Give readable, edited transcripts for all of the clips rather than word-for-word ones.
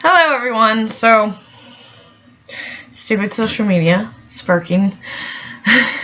Hello everyone. So, stupid social media sparking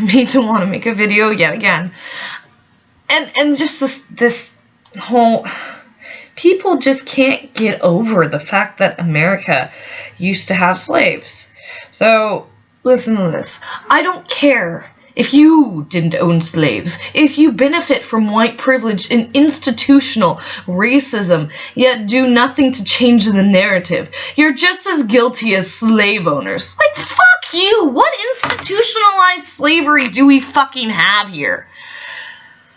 me to want to make a video yet again. And just this whole, people just can't get over the fact that America used to have slaves. So, listen to this. I don't care if you didn't own slaves, if you benefit from white privilege and institutional racism, yet do nothing to change the narrative, you're just as guilty as slave owners. Like, fuck you! What institutionalized slavery do we fucking have here?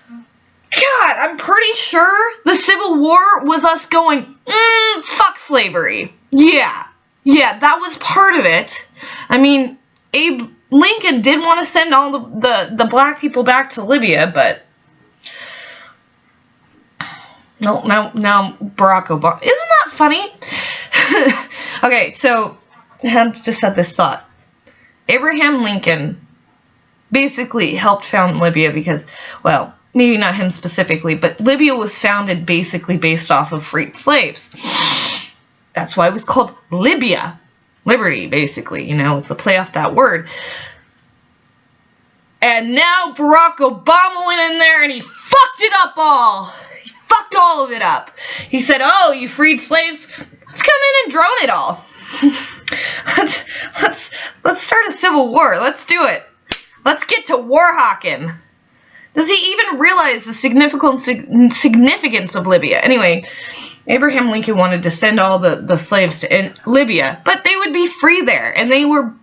God, I'm pretty sure the Civil War was us going, fuck slavery. Yeah, that was part of it. I mean, Abe Lincoln did want to send all the black people back to Libya, but no, now Barack Obama. Isn't that funny? Okay, so I had just had this thought. Abraham Lincoln basically helped found Libya because, well, maybe not him specifically, but Libya was founded basically based off of freed slaves. That's why it was called Libya. Liberty, basically, you know, it's a play off that word. And now Barack Obama went in there and he fucked it up all. He fucked all of it up. He said, oh, you freed slaves? Let's come in and drone it all. let's start a civil war. Let's do it. Let's get to war hawking. Does he even realize the significance of Libya? Anyway, Abraham Lincoln wanted to send all the slaves to Libya, but they would be free there, and they were,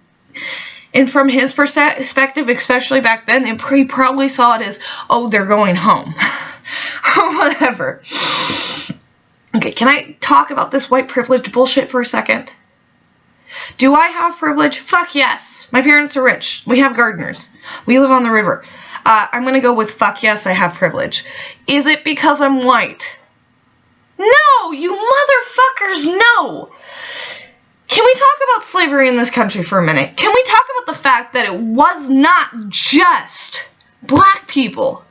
and from his perspective, especially back then, he probably saw it as, oh, they're going home, or whatever. Okay, can I talk about this white privilege bullshit for a second? Do I have privilege? Fuck yes. My parents are rich. We have gardeners. We live on the river. I'm gonna go with fuck yes, I have privilege. Is it because I'm white? No, you motherfuckers, no! Can we talk about slavery in this country for a minute? Can we talk about the fact that it was not just black people?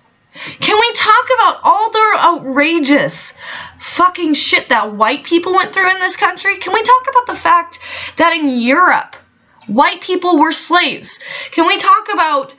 Can we talk about all the outrageous fucking shit that white people went through in this country? Can we talk about the fact that in Europe, white people were slaves? Can we talk about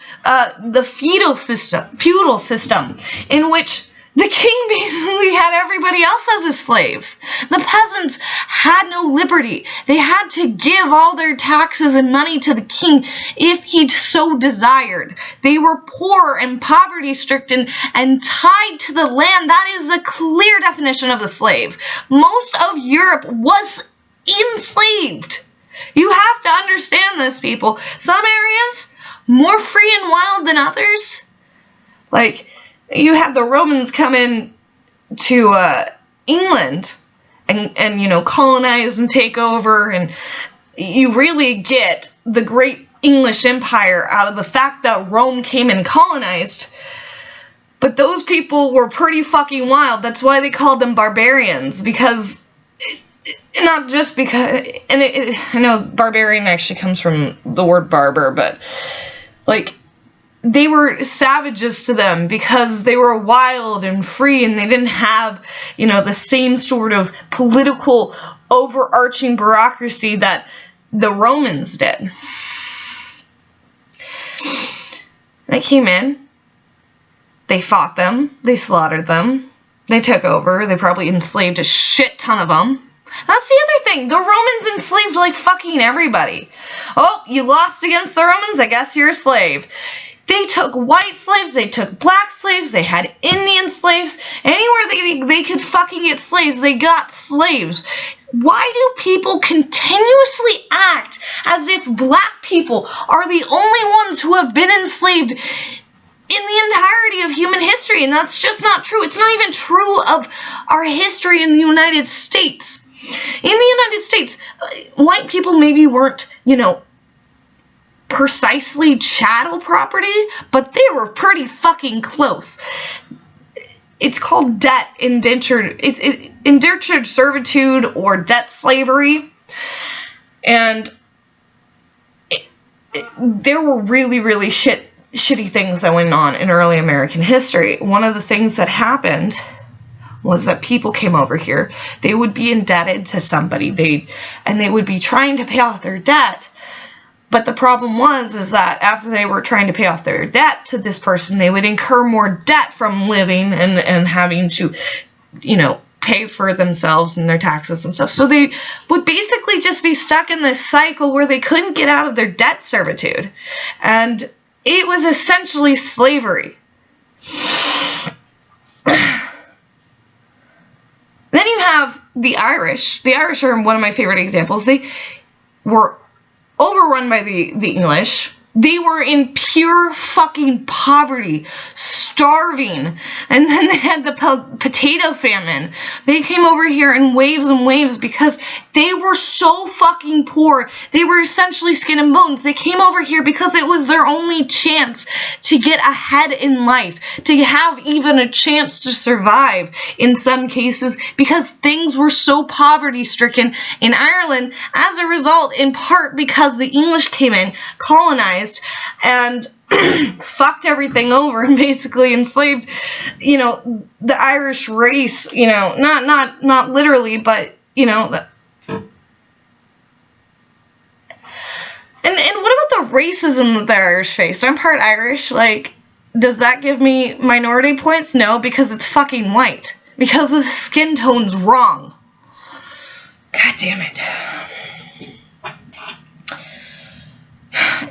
the feudal system in which the king basically had everybody else as a slave? The peasants had no liberty. They had to give all their taxes and money to the king if he so desired. They were poor and poverty-stricken and tied to the land. That is a clear definition of the slave. Most of Europe was enslaved. You have to understand this, people. Some areas, more free and wild than others. Like, you had the Romans come in to England and you know, colonize and take over, and you really get the great English Empire out of the fact that Rome came and colonized. But those people were pretty fucking wild. That's why they called them barbarians, because not just because, and I know barbarian actually comes from the word barber, but like, they were savages to them because they were wild and free, and they didn't have, you know, the same sort of political overarching bureaucracy that the Romans did. They came in, they fought them, they slaughtered them, they took over, they probably enslaved a shit ton of them. That's the other thing. The Romans enslaved like fucking everybody. Oh, you lost against the Romans? I guess you're a slave. They took white slaves, they took black slaves, they had Indian slaves. Anywhere they could fucking get slaves, they got slaves. Why do people continuously act as if black people are the only ones who have been enslaved in the entirety of human history? And that's just not true. It's not even true of our history in the United States. In the United States, white people maybe weren't, you know, precisely chattel property, but they were pretty fucking close. It's called debt indentured. It's indentured servitude or debt slavery, and there were really shitty things that went on in early American history. One of the things that happened was that people came over here. They would be indebted to somebody. They would be trying to pay off their debt. But the problem is that after they were trying to pay off their debt to this person, they would incur more debt from living and having to, pay for themselves and their taxes and stuff. So they would basically just be stuck in this cycle where they couldn't get out of their debt servitude. And it was essentially slavery. Then you have the Irish. The Irish are one of my favorite examples. They were overrun by the English. They were in pure fucking poverty, starving, and then they had the potato famine. They came over here in waves and waves because they were so fucking poor. They were essentially skin and bones. They came over here because it was their only chance to get ahead in life, to have even a chance to survive in some cases, because things were so poverty-stricken in Ireland as a result, in part because the English came in, colonized, and fucked everything over and basically enslaved, the Irish race, not literally, but, And what about the racism that the Irish faced? I'm part Irish. Like, does that give me minority points? No, because it's fucking white. Because the skin tone's wrong. God damn it.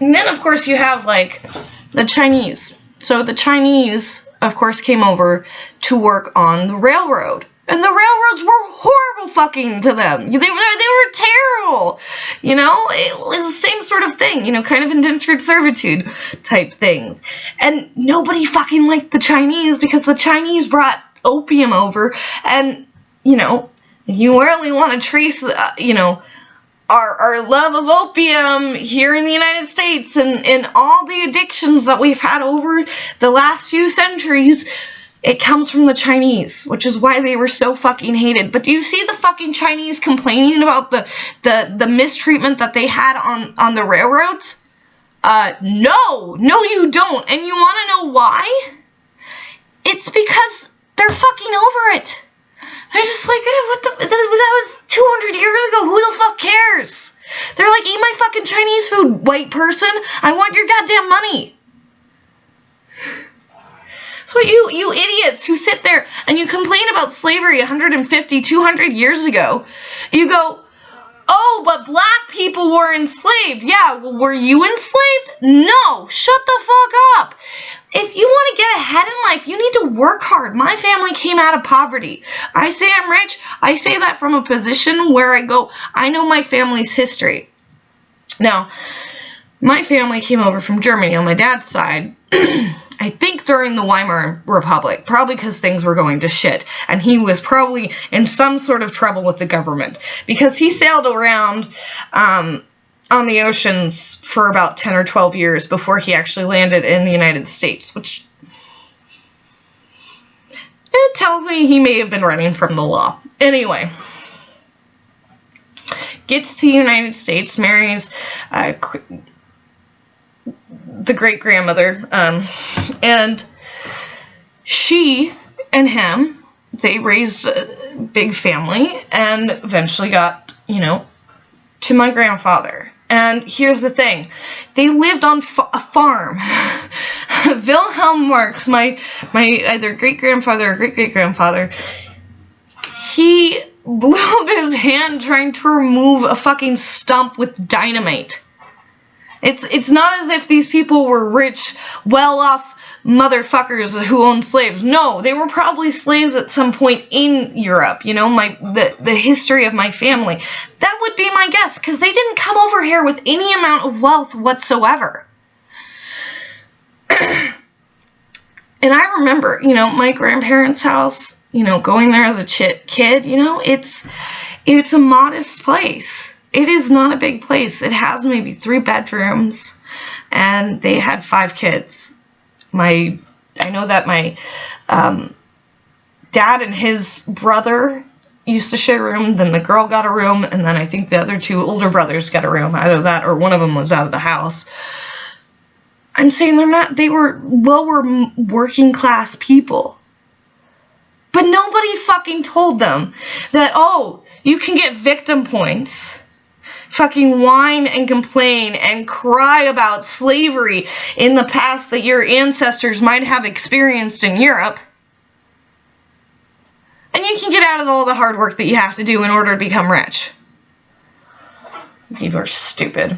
And then, of course, you have, the Chinese. So the Chinese, of course, came over to work on the railroad. And the railroads were horrible fucking to them. They were terrible. It was the same sort of thing, kind of indentured servitude type things. And nobody fucking liked the Chinese because the Chinese brought opium over. And, you really want to trace, our love of opium here in the United States and all the addictions that we've had over the last few centuries, it comes from the Chinese, which is why they were so fucking hated. But do you see the fucking Chinese complaining about the mistreatment that they had on the railroads? No, you don't. And you want to know why? It's because they're fucking over it. They're just like, that was 200 years ago. Who the fuck cares? They're like, eat my fucking Chinese food, white person. I want your goddamn money. So you idiots who sit there and you complain about slavery 150, 200 years ago, you go, oh, but black people were enslaved. Yeah, well, were you enslaved? No, shut the fuck up. If you want to get ahead in life, you need to work hard. My family came out of poverty. I say I'm rich. I say that from a position where I go, I know my family's history. Now, my family came over from Germany on my dad's side, I think during the Weimar Republic, probably because things were going to shit, and he was probably in some sort of trouble with the government, because he sailed around on the oceans for about 10 or 12 years before he actually landed in the United States, which it tells me he may have been running from the law. Anyway, gets to the United States, marries the great-grandmother, and she and him, they raised a big family and eventually got, to my grandfather. And here's the thing. They lived on a farm. Wilhelm Marx, my either great-grandfather or great-great-grandfather, he blew up his hand trying to remove a fucking stump with dynamite. It's not as if these people were rich, well-off motherfuckers who owned slaves. No, they were probably slaves at some point in Europe. The history of my family. That would be my guess, because they didn't come over here with any amount of wealth whatsoever. And I remember, my grandparents' house, going there as a kid, it's a modest place. It is not a big place. It has maybe 3 bedrooms, and they had 5 kids. I know that my dad and his brother used to share a room, then the girl got a room, and then I think the other 2 older brothers got a room. Either that or one of them was out of the house. I'm saying they were lower working class people. But But nobody fucking told them that, oh, you can get victim points. Fucking whine and complain and cry about slavery in the past that your ancestors might have experienced in Europe. And you can get out of all the hard work that you have to do in order to become rich. People are stupid.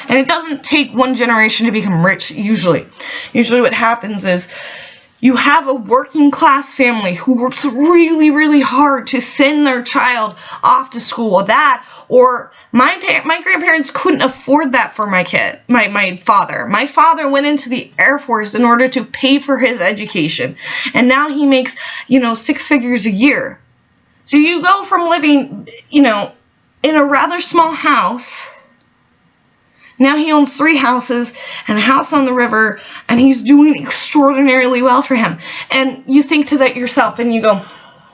And it doesn't take one generation to become rich, usually. Usually what happens is you have a working class family who works really, really hard to send their child off to school. That, or my grandparents couldn't afford that for my kid, my father. My father went into the Air Force in order to pay for his education. And now he makes, 6 figures a year. So you go from living, in a rather small house. Now he owns 3 houses and a house on the river, and he's doing extraordinarily well for him. And you think to that yourself, and you go,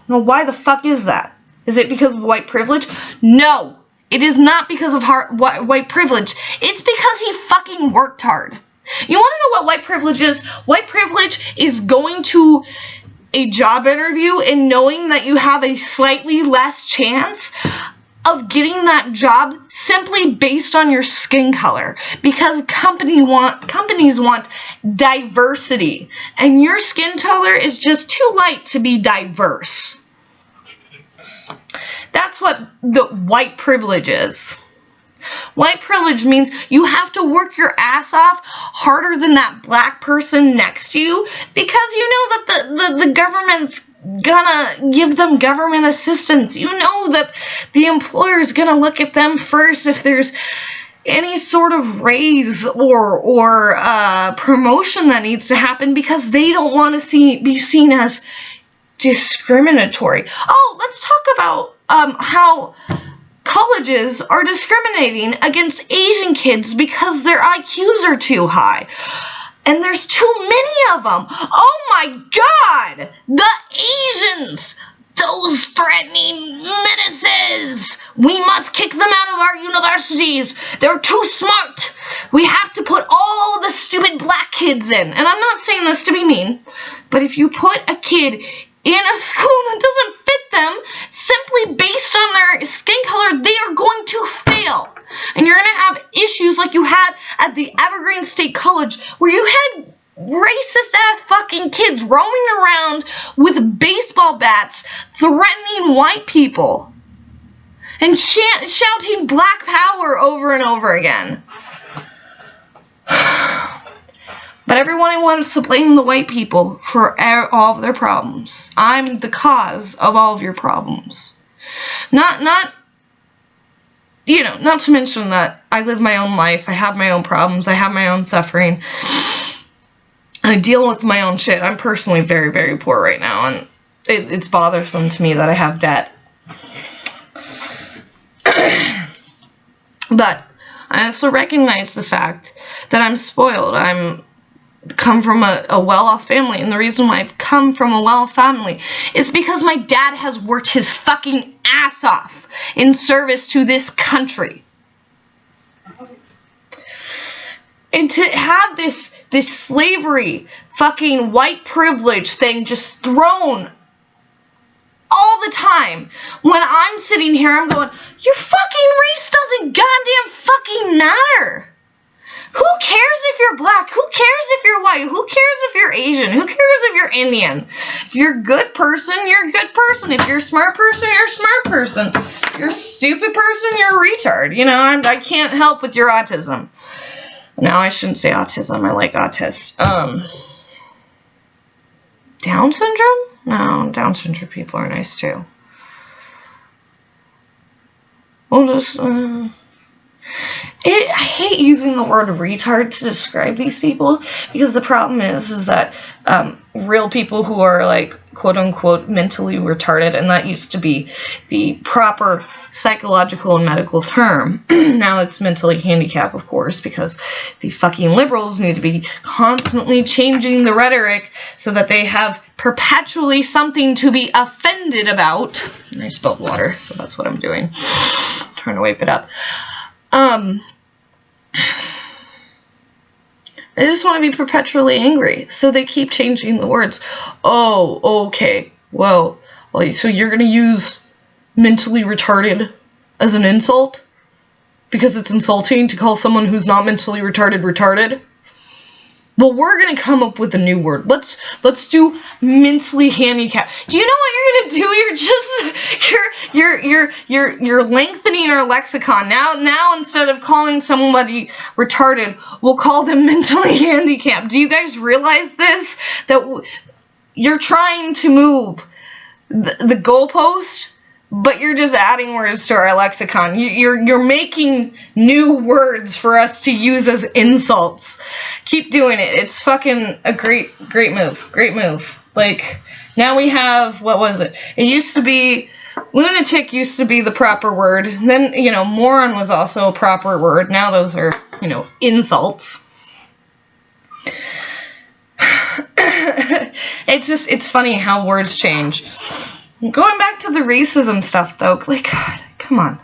well, why the fuck is that? Is it because of white privilege? No, it is not because of white privilege. It's because he fucking worked hard. You want to know what white privilege is? White privilege is going to a job interview and knowing that you have a slightly less chance of getting that job simply based on your skin color, because companies want diversity, and your skin color is just too light to be diverse. That's what the white privilege is. White privilege means you have to work your ass off harder than that black person next to you, because you know that the government's gonna give them government assistance. You know that the employer's gonna look at them first if there's any sort of raise or promotion that needs to happen, because they don't want to be seen as discriminatory. Oh, let's talk about how colleges are discriminating against Asian kids because their IQs are too high. And there's too many of them. Oh my God! The Asians! Those threatening menaces! We must kick them out of our universities. They're too smart. We have to put all the stupid black kids in. And I'm not saying this to be mean, but if you put a kid in a school that doesn't fit them, simply based on their skin color, they are going to fail. And you're going to have issues like you had at the Evergreen State College, where you had racist-ass fucking kids roaming around with baseball bats, threatening white people, and shouting Black Power over and over again. But everyone wants to blame the white people for all of their problems. I'm the cause of all of your problems. Not to mention that I live my own life. I have my own problems. I have my own suffering. I deal with my own shit. I'm personally very, very poor right now, and it's bothersome to me that I have debt. But I also recognize the fact that I'm spoiled. I'm come from a well-off family, and the reason why I've come from a well-off family is because my dad has worked his fucking ass off in service to this country. And to have this slavery fucking white privilege thing just thrown all the time, when I'm sitting here, I'm going, your fucking race doesn't goddamn fucking matter. Who cares if you're black? Who cares if you're white? Who cares if you're Asian? Who cares if you're Indian? If you're a good person, you're a good person. If you're a smart person, you're a smart person. If you're a stupid person, you're a retard. I can't help with your autism. No, I shouldn't say autism. I like autists. Down syndrome? No, Down syndrome people are nice too. We'll just, I hate using the word retard to describe these people, because the problem is that real people who are like quote unquote mentally retarded, and that used to be the proper psychological and medical term. Now it's mentally handicapped, of course, because the fucking liberals need to be constantly changing the rhetoric so that they have perpetually something to be offended about. And I spilled water, so that's what I'm doing. Trying to wipe it up. They just want to be perpetually angry, so they keep changing the words. Oh, okay. Whoa. Well, so you're going to use mentally retarded as an insult? Because it's insulting to call someone who's not mentally retarded retarded? Well, we're going to come up with a new word. Let's do mentally handicapped. Do you know what you're going to do? You're lengthening our lexicon. Now instead of calling somebody retarded, we'll call them mentally handicapped. Do you guys realize this? That you're trying to move the goalpost, but you're just adding words to our lexicon. You're making new words for us to use as insults. Keep doing it. It's fucking a great move. Great move. Like, now we have, what was it? It used to be, lunatic used to be the proper word. Then, moron was also a proper word. Now those are, insults. It's funny how words change. Going back to the racism stuff, though, like, God, come on.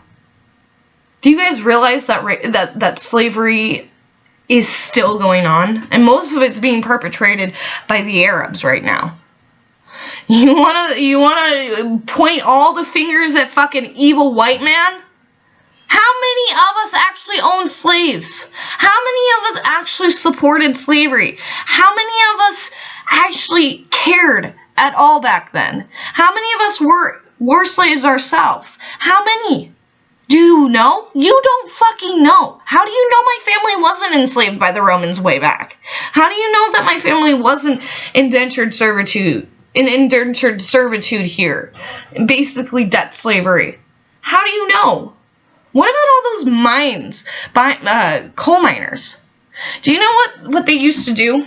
Do you guys realize that slavery is still going on? And most of it's being perpetrated by the Arabs right now. You wanna point all the fingers at fucking evil white man? How many of us actually owned slaves? How many of us actually supported slavery? How many of us actually cared at all back then? How many of us were slaves ourselves? How many? Do you know? You don't fucking know. How do you know my family wasn't enslaved by the Romans way back? How do you know that my family wasn't indentured servitude here? Basically debt slavery. How do you know? What about all those mines, coal miners? Do you know what they used to do?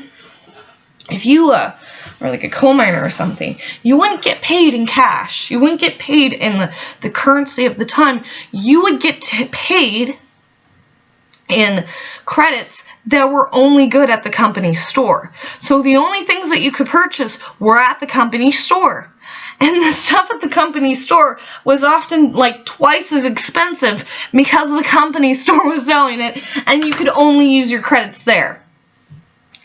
If you or like a coal miner or something, you wouldn't get paid in cash. You wouldn't get paid in the currency of the time. You would get paid in credits that were only good at the company store. So the only things that you could purchase were at the company store. And the stuff at the company store was often like twice as expensive because the company store was selling it and you could only use your credits there.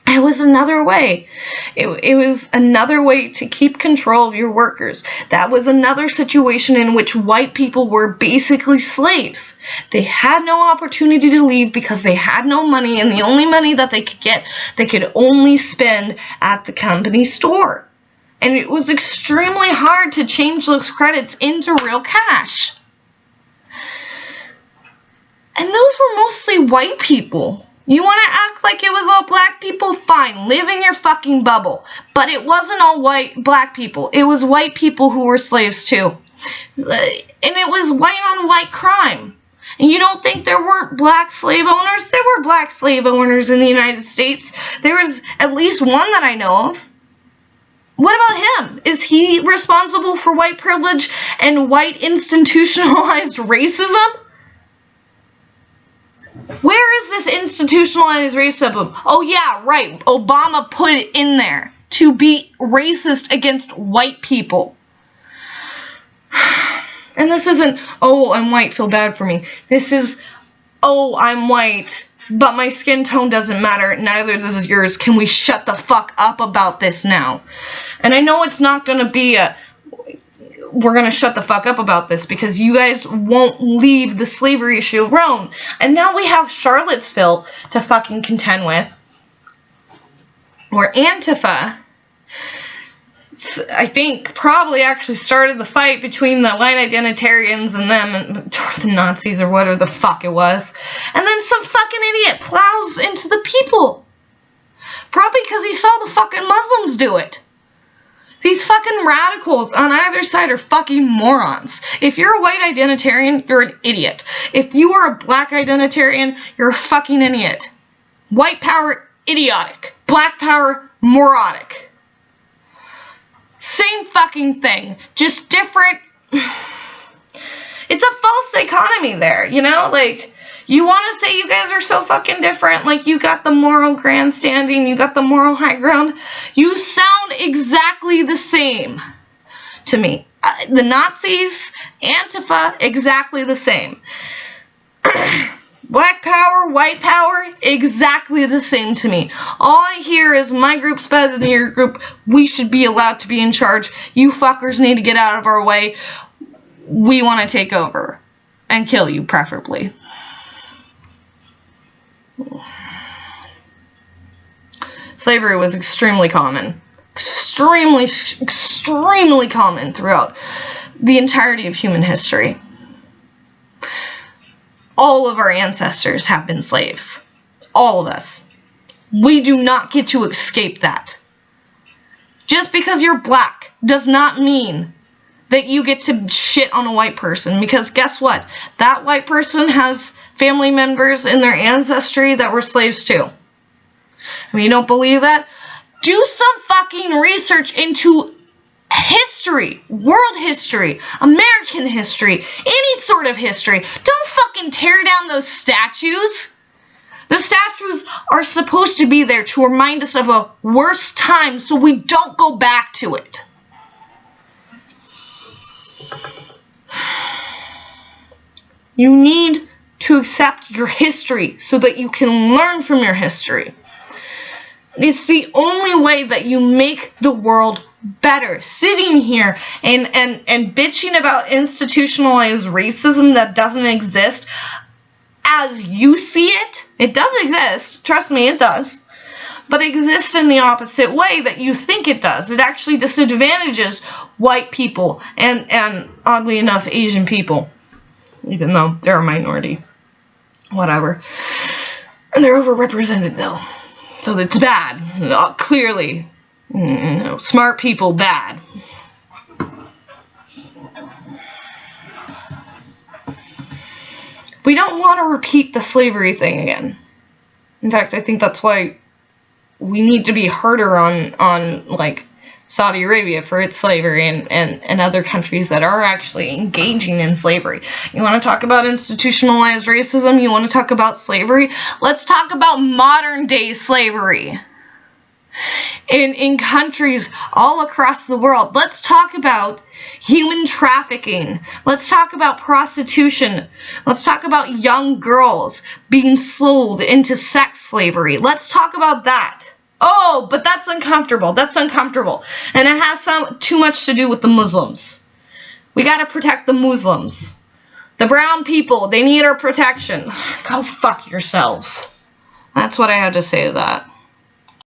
It was another way. It was another way to keep control of your workers. That was another situation in which white people were basically slaves. They had no opportunity to leave because they had no money, and the only money that they could get, they could only spend at the company store. And it was extremely hard to change those credits into real cash. And those were mostly white people. You want to act like it was all black people? Fine, live in your fucking bubble. But it wasn't all black people. It was white people who were slaves too. And it was white on white crime. And you don't think there weren't black slave owners? There were black slave owners in the United States. There was at least one that I know of. What about him? Is he responsible for white privilege and white institutionalized racism? Where is this institutionalized racism? Oh yeah, right. Obama put it in there to be racist against white people. And this isn't, oh, I'm white, feel bad for me. This is, oh, I'm white, but my skin tone doesn't matter, neither does yours. Can we shut the fuck up about this now? And I know it's not going to be we're going to shut the fuck up about this because you guys won't leave the slavery issue alone. And now we have Charlottesville to fucking contend with, where Antifa, I think, probably actually started the fight between the white identitarians and them, and the Nazis or whatever the fuck it was. And then some fucking idiot plows into the people. Probably because he saw the fucking Muslims do it. These fucking radicals on either side are fucking morons. If you're a white identitarian, you're an idiot. If you are a black identitarian, you're a fucking idiot. White power, idiotic. Black power, moronic. Same fucking thing. Just different. It's a false dichotomy there, you know? Like, you want to say you guys are so fucking different, like you got the moral grandstanding, you got the moral high ground. You sound exactly the same to me. The Nazis, Antifa, exactly the same. Black power, white power, exactly the same to me. All I hear is my group's better than your group. We should be allowed to be in charge. You fuckers need to get out of our way. We want to take over. And kill you, preferably. Slavery was extremely common. Extremely common throughout the entirety of human history. All of our ancestors have been slaves. All of us. We do not get to escape that. Just because you're black does not mean that you get to shit on a white person. Because guess what? That white person has family members in their ancestry that were slaves too. If you don't believe that, do some fucking research into history, world history, American history, any sort of history. Don't fucking tear down those statues. The statues are supposed to be there to remind us of a worse time so we don't go back to it. You need to accept your history so that you can learn from your history. It's the only way that you make the world better. Sitting here and bitching about institutionalized racism that doesn't exist as you see it. It does exist. Trust me, it does. But it exists in the opposite way that you think it does. It actually disadvantages white people and oddly enough, Asian people. Even though they're a minority. Whatever. And they're overrepresented though. So it's bad. Clearly. Smart people, bad. We don't want to repeat the slavery thing again. In fact, I think that's why we need to be harder on like Saudi Arabia for its slavery and other countries that are actually engaging in slavery. You want to talk about institutionalized racism? You want to talk about slavery? Let's talk about modern day slavery. In countries all across the world. Let's talk about human trafficking. Let's talk about prostitution. Let's talk about young girls being sold into sex slavery. Let's talk about that. Oh, but that's uncomfortable. That's uncomfortable. And it has too much to do with the Muslims. We got to protect the Muslims. The brown people, they need our protection. Go fuck yourselves. That's what I have to say to that.